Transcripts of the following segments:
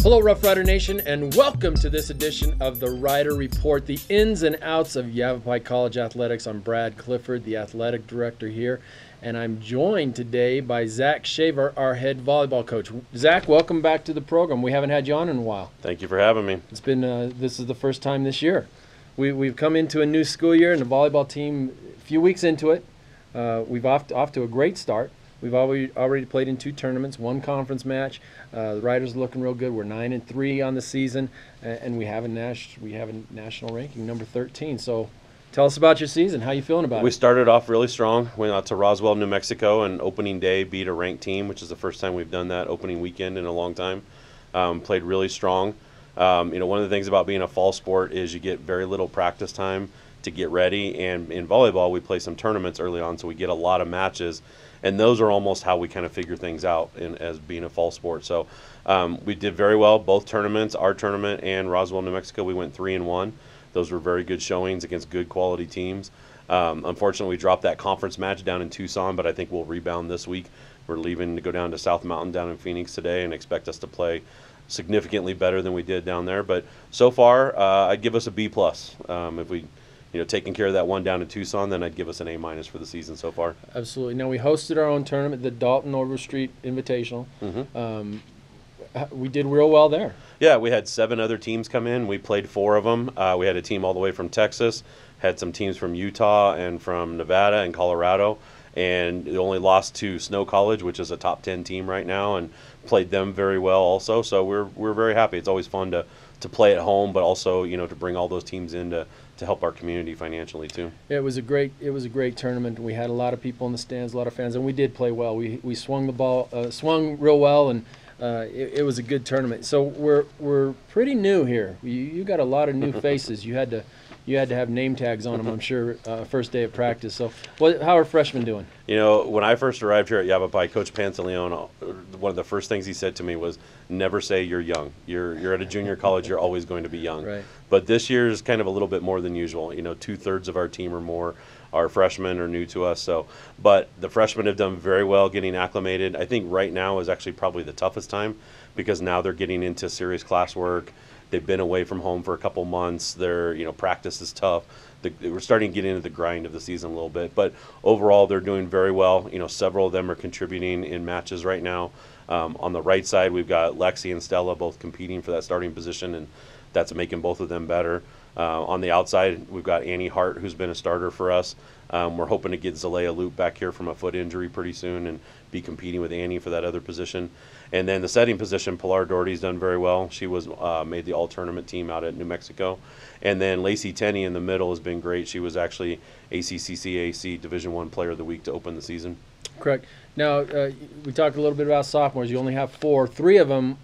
Hello, Rough Rider Nation, and welcome to this edition of the Rider Report, the ins and outs of Yavapai College athletics. I'm Brad Clifford, the athletic director here, and I'm joined today by Zach Shaver, our head volleyball coach. Zach, welcome back to the program. We haven't had you on in a while. Thank you for having me. It's been this is the first time this year. We've come into a new school year, and the volleyball team, a few weeks into it, we've off to a great start. We've already played in 2 tournaments, 1 conference match. The Riders are looking real good. We're 9-3 on the season, and we have a national ranking, number 13. So, tell us about your season. How you feeling about it? We started off really strong. Went out to Roswell, New Mexico, and opening day beat a ranked team, which is the first time we've done that opening weekend in a long time. Played really strong. One of the things about being a fall sport is you get very little practice time to get ready. And in volleyball, we play some tournaments early on, so we get a lot of matches. And those are almost how we kind of figure things out as being a fall sport. So we did very well, both tournaments, our tournament and Roswell, New Mexico. We went 3-1. Those were very good showings against good quality teams. Unfortunately, we dropped that conference match down in Tucson, but I think we'll rebound this week. We're leaving to go down to South Mountain down in Phoenix today and expect us to play significantly better than we did down there. But so far, I'd give us a B+. If we taking care of that one down in Tucson, then I'd give us an A- for the season so far. Absolutely. Now, we hosted our own tournament, the Dalton Overstreet Invitational. We did real well there. Yeah, we had 7 other teams come in. We played 4 of them. We had a team all the way from Texas, had some teams from Utah and from Nevada and Colorado, and it only lost to Snow College, which is a top 10 team right now, and played them very well also. So we're very happy. It's always fun to play at home, but also to bring all those teams in to help our community financially too. Yeah, it was a great tournament. We had a lot of people in the stands, a lot of fans, and we did play well. We swung the ball, swung real well, and it was a good tournament. So we're pretty new here. You got a lot of new faces. You had to have name tags on them, I'm sure, first day of practice. So how are freshmen doing? When I first arrived here at Yavapai, Coach Pantaleone, one of the first things he said to me was, never say you're young. You're at a junior college, you're always going to be young. Right. But this year is kind of a little bit more than usual. 2/3 of our team or more are freshmen or new to us. But the freshmen have done very well getting acclimated. I think right now is actually probably the toughest time because now they're getting into serious classwork. They've been away from home for a couple months. Practice is tough. We're starting to get into the grind of the season a little bit. But overall, they're doing very well. Several of them are contributing in matches right now. On the right side, we've got Lexi and Stella both competing for that starting position, and that's making both of them better. On the outside, we've got Annie Hart, who's been a starter for us. We're hoping to get Zalea Loop back here from a foot injury pretty soon and be competing with Annie for that other position. And then the setting position, Pilar Doherty's done very well. She was made the all-tournament team out at New Mexico. And then Lacey Tenney in the middle has been great. She was actually ACCCAC Division I Player of the Week to open the season. Correct. Now, we talked a little bit about sophomores. You only have 4. 3 of them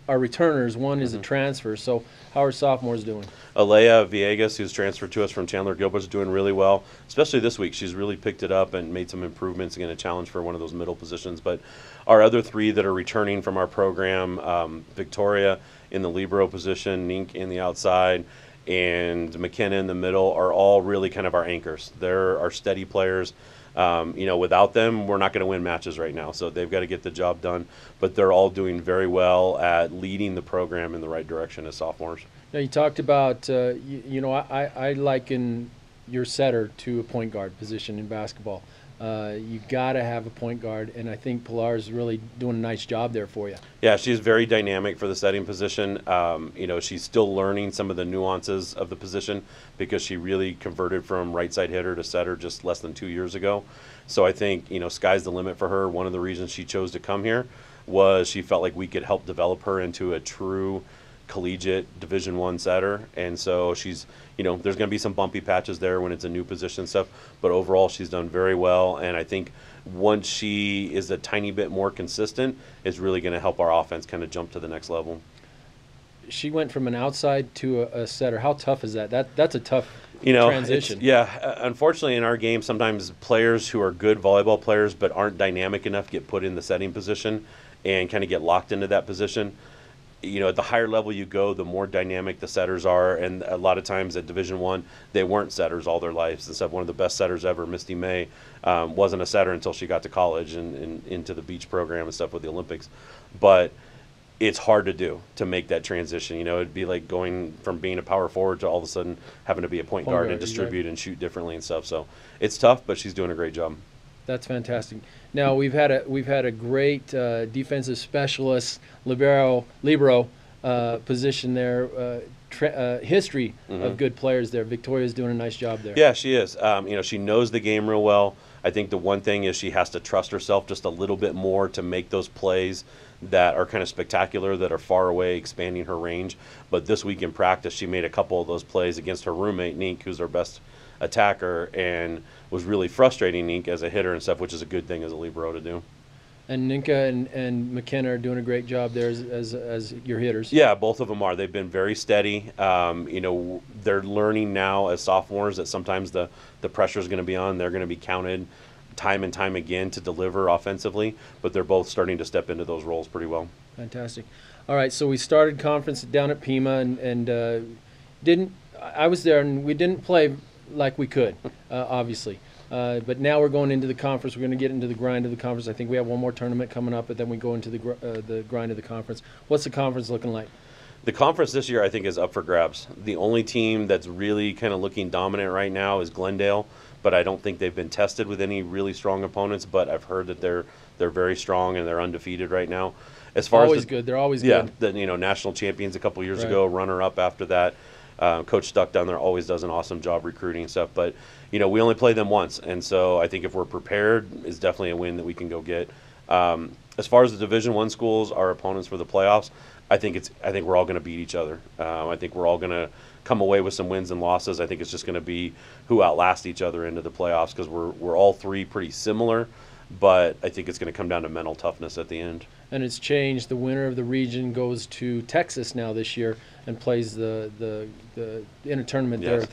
are returners. 1 is a transfer. So how are sophomores doing? Alea Villegas, who's transferred to us from Chandler Gilbert, is doing really well, especially this week. She's really picked it up and made some improvements, again, a challenge for one of those middle positions. But our other 3 that are returning from our program, Victoria in the libero position, Nink in the outside, and McKenna in the middle, are all really kind of our anchors. They're our steady players. Without them, we're not going to win matches right now. So they've got to get the job done. But they're all doing very well at leading the program in the right direction as sophomores. Now, you talked about, I liken your setter to a point guard position in basketball. You got to have a point guard, and I think Pilar's really doing a nice job there for you. Yeah, she's very dynamic for the setting position. She's still learning some of the nuances of the position because she really converted from right side hitter to setter just less than 2 years ago. So I think, sky's the limit for her. One of the reasons she chose to come here was she felt like we could help develop her into a true collegiate Division I setter, and so she's, there's going to be some bumpy patches there when it's a new position stuff, but overall she's done very well, and I think once she is a tiny bit more consistent, it's really going to help our offense kind of jump to the next level. She went from an outside to a setter. How tough is that? That's a tough transition. Unfortunately in our game, sometimes players who are good volleyball players but aren't dynamic enough get put in the setting position and kind of get locked into that position. At the higher level you go, the more dynamic the setters are, and a lot of times at Division I, they weren't setters all their lives. And so one of the best setters ever, Misty May, wasn't a setter until she got to college and into the beach program and stuff with the Olympics. But it's hard to do, to make that transition. You know, it'd be like going from being a power forward to all of a sudden having to be a point guard and distribute and shoot differently and stuff. So it's tough, but she's doing a great job. That's fantastic. Now we've had a great defensive specialist libero position there. History of good players there. Victoria's doing a nice job there. Yeah, she is. You know, she knows the game real well. I think the one thing is she has to trust herself just a little bit more to make those plays that are kind of spectacular, that are far away, expanding her range. But this week in practice, she made a couple of those plays against her roommate, Nink, who's our best attacker, and was really frustrating Nink as a hitter and stuff, which is a good thing as a libero to do. And Ninka and McKenna are doing a great job there as your hitters. Yeah, both of them are. They've been very steady. You know, they're learning now as sophomores that sometimes the pressure is going to be on. They're going to be counted time and time again to deliver offensively, but they're both starting to step into those roles pretty well. Fantastic. All right, so we started conference down at Pima and I was there and we didn't play like we could, obviously. But now we're going into the conference. We're going to get into the grind of the conference. I think we have one more tournament coming up, but then we go into the grind of the conference. What's the conference looking like? The conference this year, I think, is up for grabs. The only team that's really kind of looking dominant right now is Glendale, but I don't think they've been tested with any really strong opponents. But I've heard that they're very strong and they're undefeated right now. As far always as good. They're always good. Yeah, the national champions a couple years ago, runner-up after that. Coach Stuck down there always does an awesome job recruiting stuff, but we only play them once, and so I think if we're prepared, it's definitely a win that we can go get. As far as the Division I schools, our opponents for the playoffs, I think we're all going to beat each other. I think we're all going to come away with some wins and losses. I think it's just going to be who outlasts each other into the playoffs because we're all three pretty similar, but I think it's going to come down to mental toughness at the end. And it's changed. The winner of the region goes to Texas now this year and plays the inter tournament there at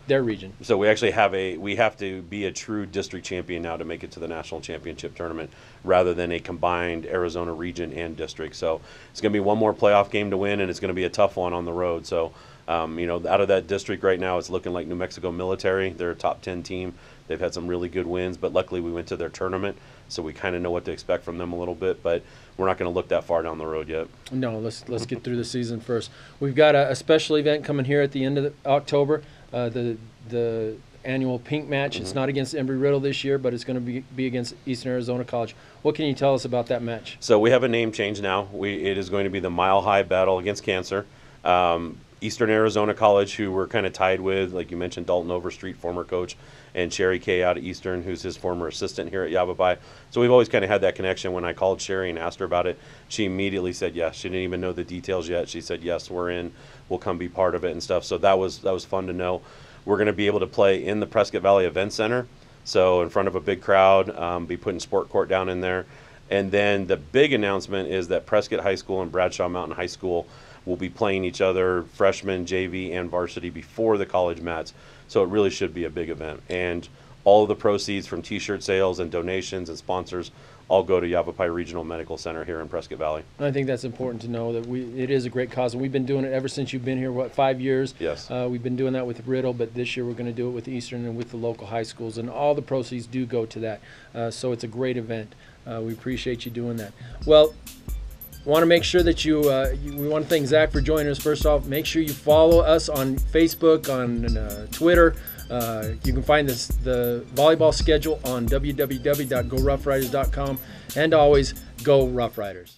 their region. So we actually have to be a true district champion now to make it to the national championship tournament, rather than a combined Arizona region and district. So it's going to be one more playoff game to win, and it's going to be a tough one on the road. So out of that district right now, it's looking like New Mexico Military. They're a top 10 team. They've had some really good wins, but luckily we went to their tournament, so we kind of know what to expect from them a little bit, but we're not going to look that far down the road yet. No, let's get through the season first. We've got a special event coming here at the end of October, the annual pink match. It's not against Embry-Riddle this year, but it's going to be against Eastern Arizona College. What can you tell us about that match? So we have a name change now. It is going to be the Mile High Battle Against Cancer. Eastern Arizona College, who we're kind of tied with, like you mentioned, Dalton Overstreet, former coach, and Sherry Kay out of Eastern, who's his former assistant here at Yavapai. So we've always kind of had that connection. When I called Sherry and asked her about it, she immediately said yes. She didn't even know the details yet. She said, yes, we're in. We'll come be part of it and stuff. So that was fun to know. We're going to be able to play in the Prescott Valley Event Center, so in front of a big crowd, be putting sport court down in there. And then the big announcement is that Prescott High School and Bradshaw Mountain High School will be playing each other, freshman, JV, and varsity, before the college mats. So it really should be a big event. And all of the proceeds from T-shirt sales and donations and sponsors all go to Yavapai Regional Medical Center here in Prescott Valley. I think that's important to know, that it is a great cause. And we've been doing it ever since you've been here, 5 years? Yes. We've been doing that with Riddle, but this year we're going to do it with Eastern and with the local high schools. And all the proceeds do go to that. So it's a great event. We appreciate you doing that. Well, want to make sure that we want to thank Zach for joining us. First off, make sure you follow us on Facebook, on Twitter. You can find the volleyball schedule on www.goroughriders.com, and always go Rough Riders.